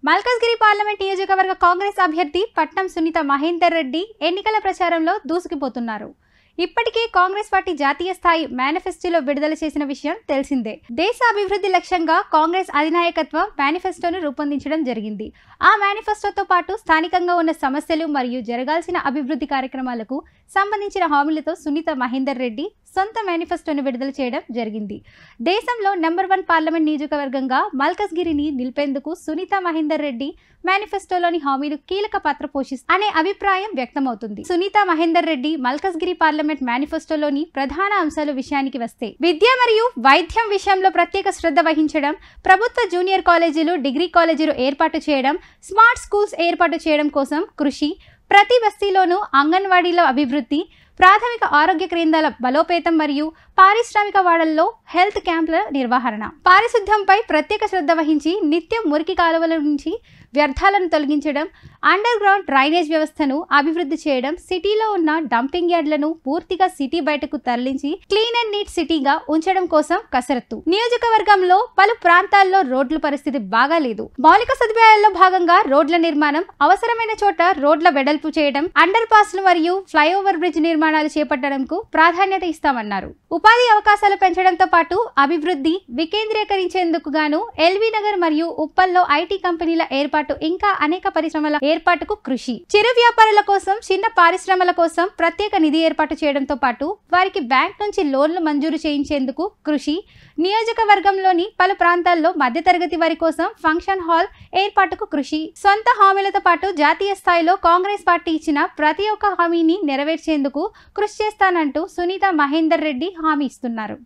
Malkajgiri parliament నియోజకవర్గ కాంగ్రెస్ అభ్యర్థి పట్నం సునీత మహేందర్ రెడ్డి ఎన్నికల ప్రచారంలో దూసుకుపోతున్నారు. ఇప్పటికే కాంగ్రెస్ పార్టీ జాతీయ స్థాయి మేనిఫెస్టోలో విడుదల చేసిన విషయం తెలిసిందే. దేశ అభివృద్ధి లక్ష్యంగా కాంగ్రెస్ అధినాయకత్వం మేనిఫెస్టోను రూపొందించడం జరిగింది. ఆ మేనిఫెస్టోతో పాటు స్థానికంగా ఉన్న సమస్యలు మరియు జరగాల్సిన అభివృద్ధి కార్యక్రమాలకు సంబంధించిన హామీలతో సునీత మహేందర్ రెడ్డి సొంత మేనిఫెస్టోను విడుదల చేయడం జరిగింది. దేశంలో నెంబర్ 1 పార్లమెంట్ నియోజకవర్గంగా మల్కజ్గిరిని నిలిపేందుకు సునీత మహేందర్ రెడ్డి మేనిఫెస్టోలోని హామీలు కీలక పాత్ర పోషిస్తాయి అనే అభిప్రాయం వ్యక్తమవుతుంది. సునీత మహేందర్ రెడ్డి మల్కజ్గిరి పార్లమెంట్ మేనిఫెస్టోలోని ప్రధాన అంశాల విషయానికి వస్తే, విద్య మరియు వైద్యం విషయంలో ప్రత్యేక శ్రద్ధ వహించడం, ప్రభుత్వ జూనియర్ కాలేజీలు, డిగ్రీ కాలేజీలు ఏర్పాటు చేయడం, స్మార్ట్ స్కూల్స్ ఏర్పాటు చేయడం కోసం కృషి, ప్రతి బస్తీలోనూ అంగన్వాడీల అభివృద్ధి, ప్రాథమిక ఆరోగ్య కేంద్రాల బలోపేతం మరియు పారిశ్రామిక వాడల్లో హెల్త్ క్యాంపుల నిర్వహణ, పారిశుద్ధ్యంపై ప్రత్యేక శ్రద్ధ వహించి నిత్యం మురికి కాలువల నుంచి వ్యర్థాలను తొలగించడం, అండర్ గ్రౌండ్ డ్రైనేజ్ వ్యవస్థను అభివృద్ధి చేయడం, సిటీలో ఉన్న డంపింగ్ యార్డ్లను పూర్తిగా సిటీ బయటకు తరలించి క్లీన్ అండ్ నీట్ సిటీగా ఉంచడం కోసం కసరత్తు. నియోజకవర్గంలో పలు ప్రాంతాల్లో రోడ్ల పరిస్థితి బాగాలేదు. మౌలిక సదుపాయాల్లో భాగంగా రోడ్ల నిర్మాణం, అవసరమైన చోట రోడ్ల వెడల్పు చేయడం, అండర్ పాస్లు మరియు ఫ్లైఓవర్ బ్రిడ్జ్ నిర్మాణాలు చేపట్టడంకు ప్రాధాన్యత ఇస్తామన్నారు. ఉపాధి అవకాశాలు పెంచడంతో పాటు అభివృద్ధి వికేంద్రీకరించేందుకు గాను ఎల్బీ నగర్ మరియు ఉప్పల్లో ఐటీ కంపెనీల ఏర్పాటు, ఇంకా అనేక పరిశ్రమల ఏర్పాటుకు కృషి, చిరు వ్యాపారుల కోసం, చిన్న పరిశ్రమల కోసం ప్రత్యేక నిధి ఏర్పాటు చేయడంతో పాటు వారికి బ్యాంక్ నుంచి లోన్లు మంజూరు చేయించేందుకు కృషి, నియోజకవర్గంలోని పలు ప్రాంతాల్లో మధ్యతరగతి వారి కోసం ఫంక్షన్ హాల్ ఏర్పాటుకు కృషి, సొంత హామీలతో పాటు జాతీయ స్థాయిలో కాంగ్రెస్ పార్టీ ఇచ్చిన ప్రతి ఒక్క హామీని నెరవేర్చేందుకు కృషి చేస్తానంటూ సునీత మహేందర్ రెడ్డి హామీ ఇస్తున్నారు.